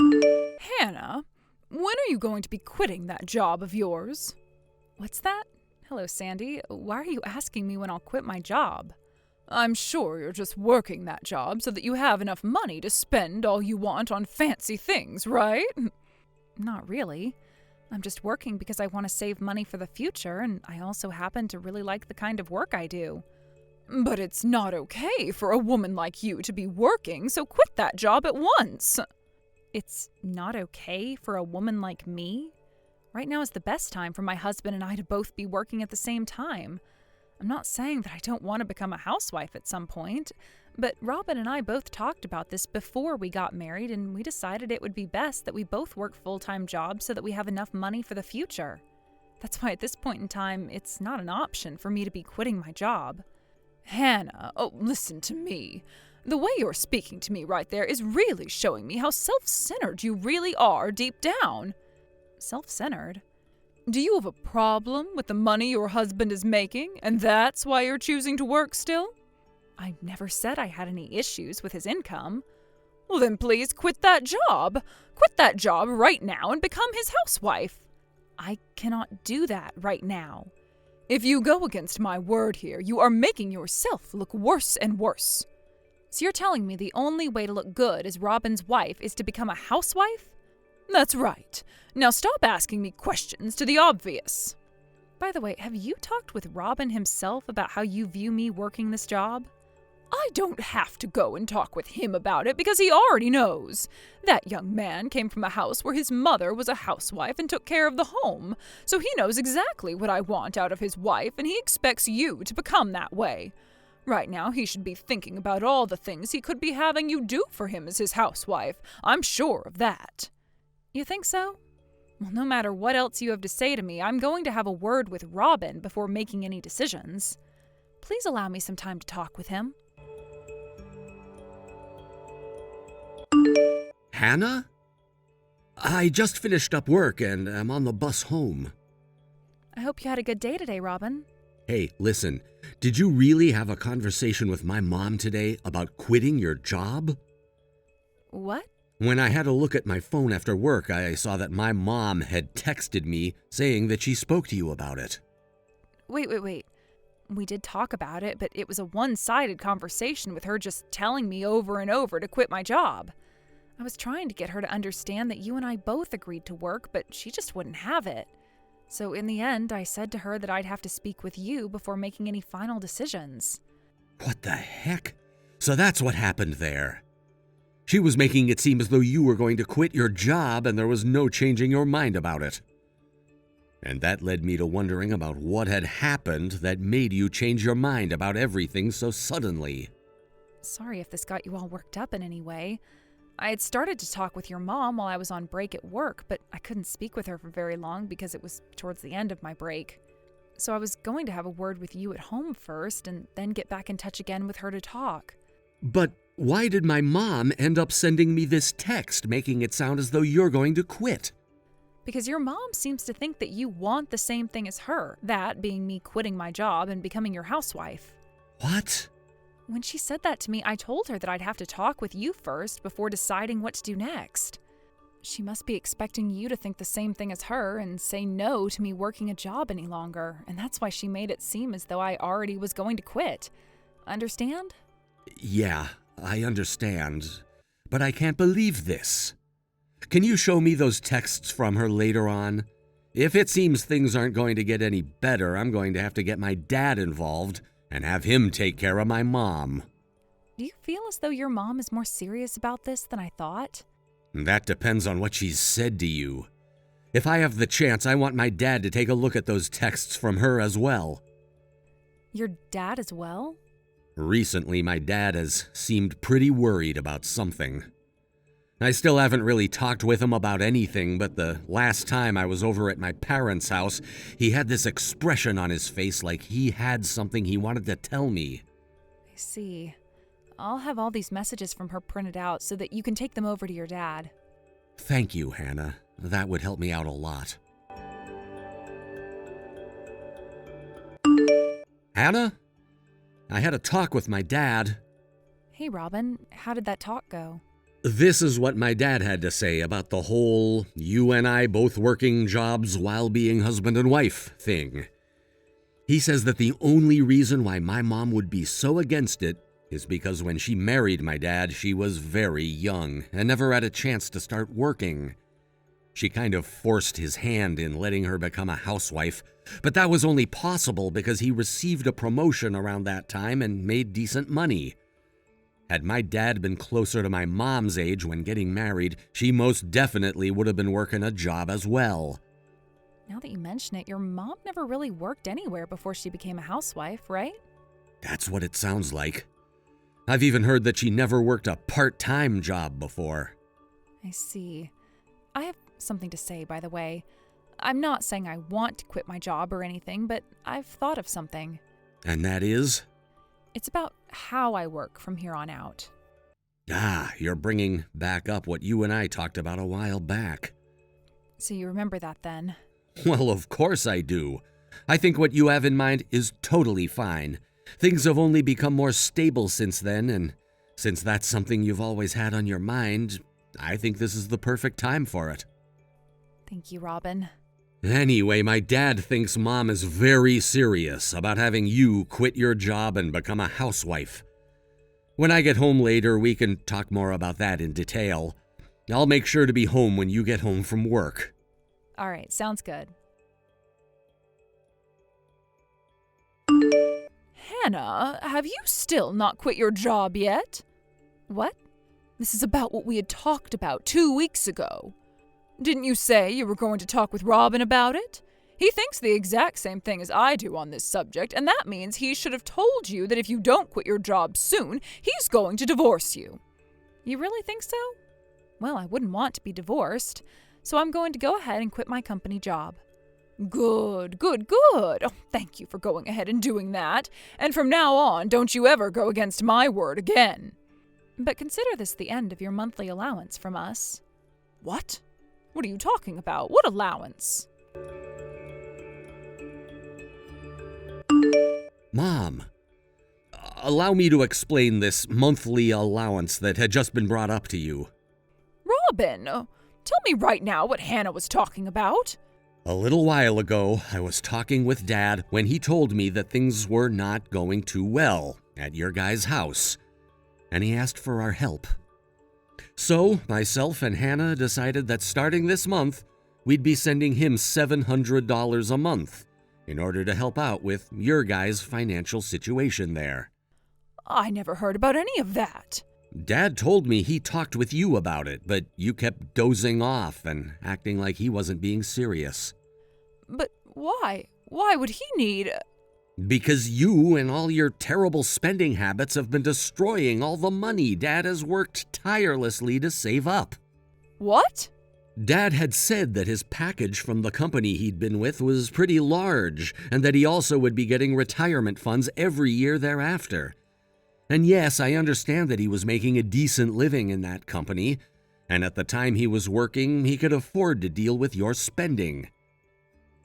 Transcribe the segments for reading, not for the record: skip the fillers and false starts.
Hannah, when are you going to be quitting that job of yours? What's that? Hello, Sandy. Why are you asking me when I'll quit my job? I'm sure you're just working that job so that you have enough money to spend all you want on fancy things, right? Not really. I'm just working because I want to save money for the future, and I also happen to really like the kind of work I do. But it's not okay for a woman like you to be working, so quit that job at once. It's not okay for a woman like me? Right now is the best time for my husband and I to both be working at the same time. I'm not saying that I don't want to become a housewife at some point, but Robin and I both talked about this before we got married, and we decided it would be best that we both work full-time jobs so that we have enough money for the future. That's why at this point in time, it's not an option for me to be quitting my job. Hannah, listen to me. The way you're speaking to me right there is really showing me how self-centered you really are deep down. Self-centered? Do you have a problem with the money your husband is making, and that's why you're choosing to work still? I never said I had any issues with his income. Well, then please quit that job. Quit that job right now and become his housewife. I cannot do that right now. If you go against my word here, you are making yourself look worse and worse. So you're telling me the only way to look good as Robin's wife is to become a housewife? That's right. Now stop asking me questions to the obvious. By the way, have you talked with Robin himself about how you view me working this job? I don't have to go and talk with him about it because he already knows. That young man came from a house where his mother was a housewife and took care of the home, so he knows exactly what I want out of his wife, and he expects you to become that way. Right now, he should be thinking about all the things he could be having you do for him as his housewife. I'm sure of that. You think so? Well, no matter what else you have to say to me, I'm going to have a word with Robin before making any decisions. Please allow me some time to talk with him. Hannah? I just finished up work and I'm on the bus home. I hope you had a good day today, Robin. Hey, listen, did you really have a conversation with my mom today about quitting your job? What? When I had a look at my phone after work, I saw that my mom had texted me saying that she spoke to you about it. Wait. We did talk about it, but it was a one-sided conversation with her just telling me over and over to quit my job. I was trying to get her to understand that you and I both agreed to work, but she just wouldn't have it. So in the end, I said to her that I'd have to speak with you before making any final decisions. What the heck? So that's what happened there. She was making it seem as though you were going to quit your job and there was no changing your mind about it. And that led me to wondering about what had happened that made you change your mind about everything so suddenly. Sorry if this got you all worked up in any way. I had started to talk with your mom while I was on break at work, but I couldn't speak with her for very long because it was towards the end of my break. So I was going to have a word with you at home first and then get back in touch again with her to talk. But why did my mom end up sending me this text making it sound as though you're going to quit? Because your mom seems to think that you want the same thing as her, that being me quitting my job and becoming your housewife. What? When she said that to me, I told her that I'd have to talk with you first before deciding what to do next. She must be expecting you to think the same thing as her and say no to me working a job any longer, and that's why she made it seem as though I already was going to quit. Understand? Yeah, I understand. But I can't believe this. Can you show me those texts from her later on? If it seems things aren't going to get any better, I'm going to have to get my dad involved and have him take care of my mom. Do you feel as though your mom is more serious about this than I thought? That depends on what she's said to you. If I have the chance, I want my dad to take a look at those texts from her as well. Your dad as well? Recently, my dad has seemed pretty worried about something. I still haven't really talked with him about anything, but the last time I was over at my parents' house, he had this expression on his face like he had something he wanted to tell me. I see. I'll have all these messages from her printed out so that you can take them over to your dad. Thank you, Hannah. That would help me out a lot. Hannah? I had a talk with my dad. Hey, Robin, how did that talk go? This is what my dad had to say about the whole you and I both working jobs while being husband and wife thing. He says that the only reason why my mom would be so against it is because when she married my dad, she was very young and never had a chance to start working. She kind of forced his hand in letting her become a housewife, but that was only possible because he received a promotion around that time and made decent money. Had my dad been closer to my mom's age when getting married, she most definitely would have been working a job as well. Now that you mention it, your mom never really worked anywhere before she became a housewife, right? That's what it sounds like. I've even heard that she never worked a part-time job before. I see. I have something to say, by the way. I'm not saying I want to quit my job or anything, but I've thought of something. And that is? It's about how I work from here on out. You're bringing back up what you and I talked about a while back. So you remember that then? Well, of course I do. I think what you have in mind is totally fine. Things have only become more stable since then, and since that's something you've always had on your mind, I think this is the perfect time for it. Thank you, Robin. Anyway, my dad thinks Mom is very serious about having you quit your job and become a housewife. When I get home later, we can talk more about that in detail. I'll make sure to be home when you get home from work. All right, sounds good. Hannah, have you still not quit your job yet? What? This is about what we had talked about 2 weeks ago. Didn't you say you were going to talk with Robin about it? He thinks the exact same thing as I do on this subject, and that means he should have told you that if you don't quit your job soon, he's going to divorce you. You really think so? Well, I wouldn't want to be divorced, so I'm going to go ahead and quit my company job. Good. Oh, thank you for going ahead and doing that. And from now on, don't you ever go against my word again. But consider this the end of your monthly allowance from us. What? What are you talking about? What allowance? Mom, allow me to explain this monthly allowance that had just been brought up to you. Robin, tell me right now what Hannah was talking about. A little while ago, I was talking with Dad when he told me that things were not going too well at your guys' house, and he asked for our help. So, myself and Hannah decided that starting this month, we'd be sending him $700 a month in order to help out with your guys' financial situation there. I never heard about any of that. Dad told me he talked with you about it, but you kept dozing off and acting like he wasn't being serious. But why? Why would he need... Because you and all your terrible spending habits have been destroying all the money Dad has worked tirelessly to save up. What? Dad had said that his package from the company he'd been with was pretty large, and that he also would be getting retirement funds every year thereafter. And yes, I understand that he was making a decent living in that company, and at the time he was working, he could afford to deal with your spending.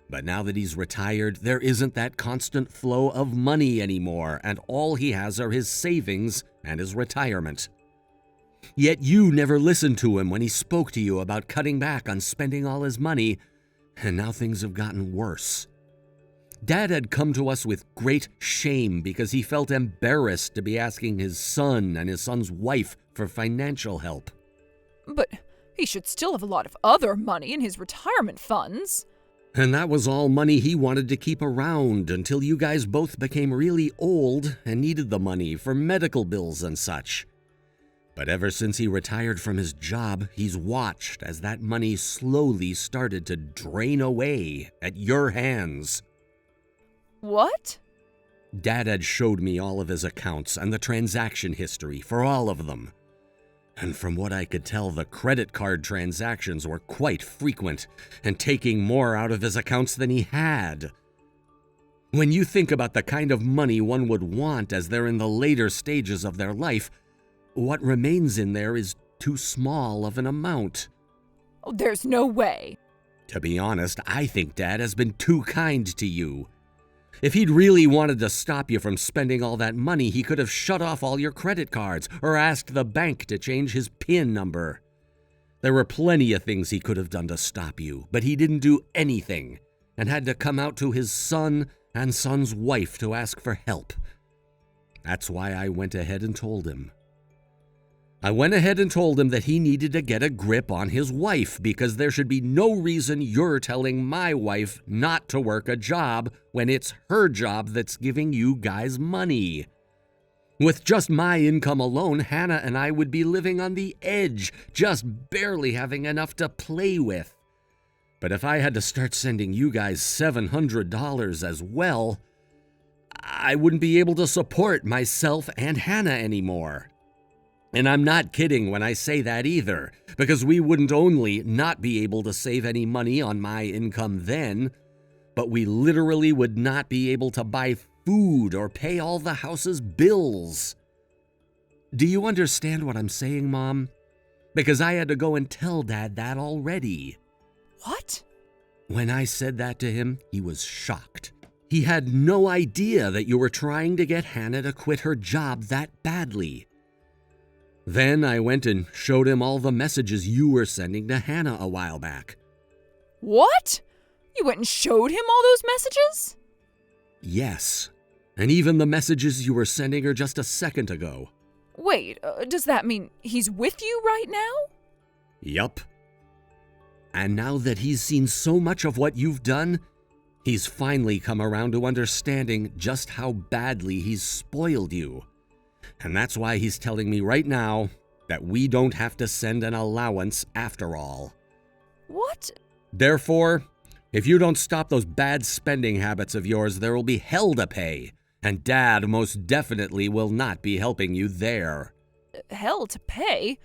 But now that he's retired, there isn't that constant flow of money anymore, and all he has are his savings and his retirement. Yet you never listened to him when he spoke to you about cutting back on spending all his money, and now things have gotten worse. Dad had come to us with great shame because he felt embarrassed to be asking his son and his son's wife for financial help. But he should still have a lot of other money in his retirement funds. And that was all money he wanted to keep around until you guys both became really old and needed the money for medical bills and such. But ever since he retired from his job, he's watched as that money slowly started to drain away at your hands. What? Dad had showed me all of his accounts and the transaction history for all of them. And from what I could tell, the credit card transactions were quite frequent and taking more out of his accounts than he had. When you think about the kind of money one would want as they're in the later stages of their life, what remains in there is too small of an amount. Oh, there's no way. To be honest, I think Dad has been too kind to you. If he'd really wanted to stop you from spending all that money, he could have shut off all your credit cards or asked the bank to change his PIN number. There were plenty of things he could have done to stop you, but he didn't do anything and had to come out to his son and son's wife to ask for help. That's why I went ahead and told him. I went ahead and told him that he needed to get a grip on his wife because there should be no reason you're telling my wife not to work a job when it's her job that's giving you guys money. With just my income alone, Hannah and I would be living on the edge, just barely having enough to play with. But if I had to start sending you guys $700 as well, I wouldn't be able to support myself and Hannah anymore. And I'm not kidding when I say that either, because we wouldn't only not be able to save any money on my income then, but we literally would not be able to buy food or pay all the house's bills. Do you understand what I'm saying, Mom? Because I had to go and tell Dad that already. What? When I said that to him, he was shocked. He had no idea that you were trying to get Hannah to quit her job that badly. Then I went and showed him all the messages you were sending to Hannah a while back. What? You went and showed him all those messages? Yes, and even the messages you were sending her just a second ago. Wait, does that mean he's with you right now? Yup. And now that he's seen so much of what you've done, he's finally come around to understanding just how badly he's spoiled you. And that's why he's telling me right now that we don't have to send an allowance after all. What? Therefore, if you don't stop those bad spending habits of yours, there will be hell to pay, and Dad most definitely will not be helping you there. Hell to pay?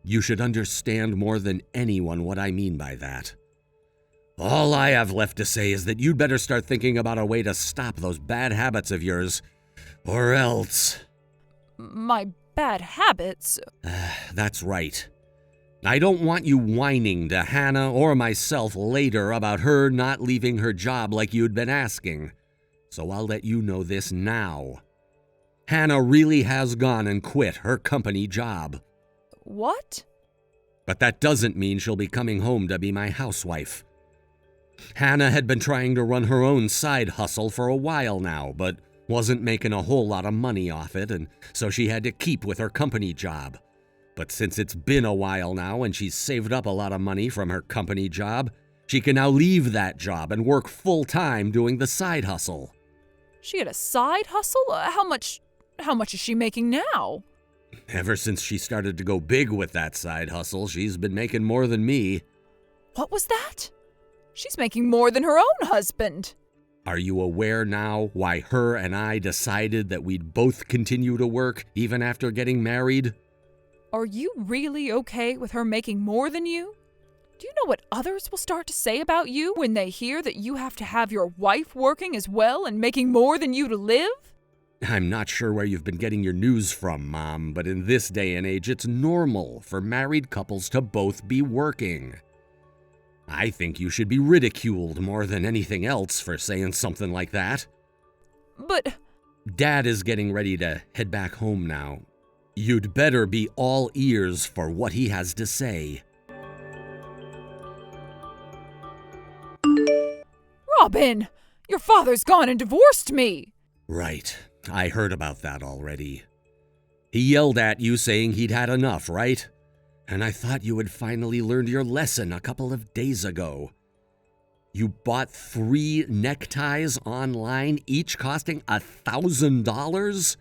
You should understand more than anyone what I mean by that. All I have left to say is that you'd better start thinking about a way to stop those bad habits of yours, or else... My bad habits? That's right. I don't want you whining to Hannah or myself later about her not leaving her job like you'd been asking. So I'll let you know this now. Hannah really has gone and quit her company job. What? But that doesn't mean she'll be coming home to be my housewife. Hannah had been trying to run her own side hustle for a while now, but wasn't making a whole lot of money off it, and so she had to keep with her company job. But since it's been a while now and she's saved up a lot of money from her company job, she can now leave that job and work full-time doing the side hustle. She had a side hustle? How much is she making now? Ever since she started to go big with that side hustle, she's been making more than me. What was that? She's making more than her own husband. Are you aware now why her and I decided that we'd both continue to work even after getting married? Are you really okay with her making more than you? Do you know what others will start to say about you when they hear that you have to have your wife working as well and making more than you to live? I'm not sure where you've been getting your news from, Mom, but in this day and age, it's normal for married couples to both be working. I think you should be ridiculed more than anything else for saying something like that. But... Dad is getting ready to head back home now. You'd better be all ears for what he has to say. Robin! Your father's gone and divorced me! Right. I heard about that already. He yelled at you saying he'd had enough, right? And I thought you had finally learned your lesson a couple of days ago. You bought 3 neckties online, each costing $1,000?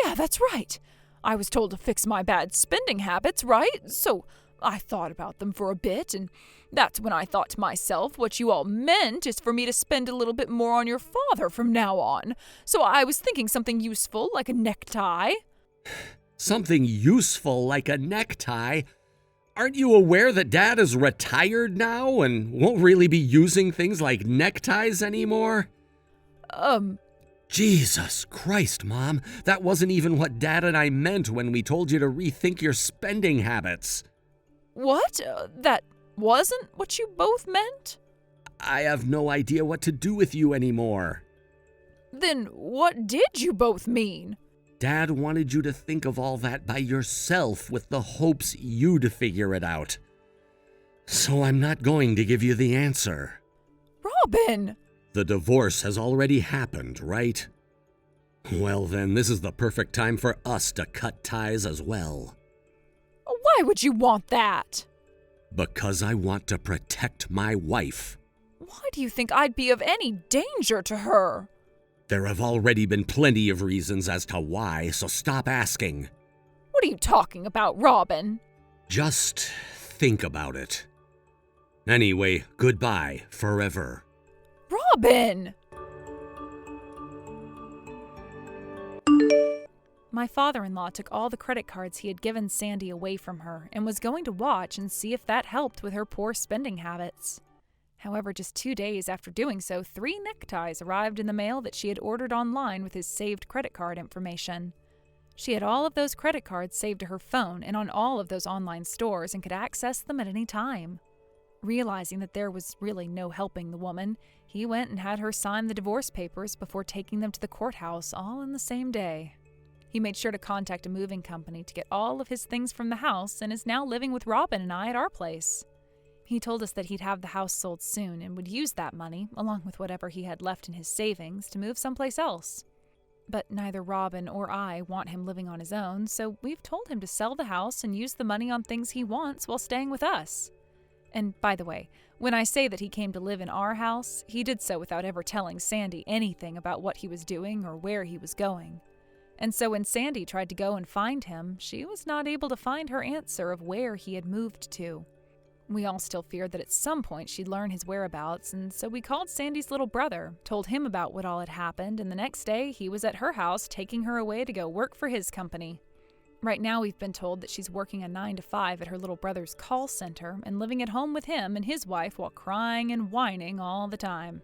Yeah, that's right. I was told to fix my bad spending habits, right? So I thought about them for a bit, and that's when I thought to myself, what you all meant is for me to spend a little bit more on your father from now on. So I was thinking something useful, like a necktie. Something useful like a necktie? Aren't you aware that Dad is retired now and won't really be using things like neckties anymore? Jesus Christ, Mom. That wasn't even what Dad and I meant when we told you to rethink your spending habits. What? That wasn't what you both meant? I have no idea what to do with you anymore. Then what did you both mean? Dad wanted you to think of all that by yourself with the hopes you'd figure it out. So I'm not going to give you the answer. Robin! The divorce has already happened, right? Well then, this is the perfect time for us to cut ties as well. Why would you want that? Because I want to protect my wife. Why do you think I'd be of any danger to her? There have already been plenty of reasons as to why, so stop asking. What are you talking about, Robin? Just think about it. Anyway, goodbye forever. Robin! My father-in-law took all the credit cards he had given Sandy away from her and was going to watch and see if that helped with her poor spending habits. However, just 2 days after doing so, 3 neckties arrived in the mail that she had ordered online with his saved credit card information. She had all of those credit cards saved to her phone and on all of those online stores and could access them at any time. Realizing that there was really no helping the woman, he went and had her sign the divorce papers before taking them to the courthouse all in the same day. He made sure to contact a moving company to get all of his things from the house and is now living with Robin and I at our place. He told us that he'd have the house sold soon and would use that money, along with whatever he had left in his savings, to move someplace else. But neither Robin or I want him living on his own, so we've told him to sell the house and use the money on things he wants while staying with us. And by the way, when I say that he came to live in our house, he did so without ever telling Sandy anything about what he was doing or where he was going. And so when Sandy tried to go and find him, she was not able to find her answer of where he had moved to. We all still feared that at some point she'd learn his whereabouts, and so we called Sandy's little brother, told him about what all had happened, and the next day he was at her house taking her away to go work for his company. Right now we've been told that she's working a 9-to-5 at her little brother's call center and living at home with him and his wife while crying and whining all the time.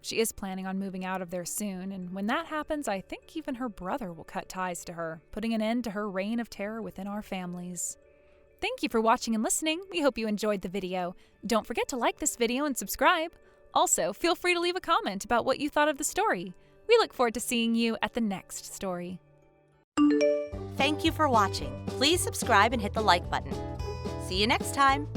She is planning on moving out of there soon, and when that happens, I think even her brother will cut ties to her, putting an end to her reign of terror within our families. Thank you for watching and listening. We hope you enjoyed the video. Don't forget to like this video and subscribe. Also, feel free to leave a comment about what you thought of the story. We look forward to seeing you at the next story. Thank you for watching. Please subscribe and hit the like button. See you next time.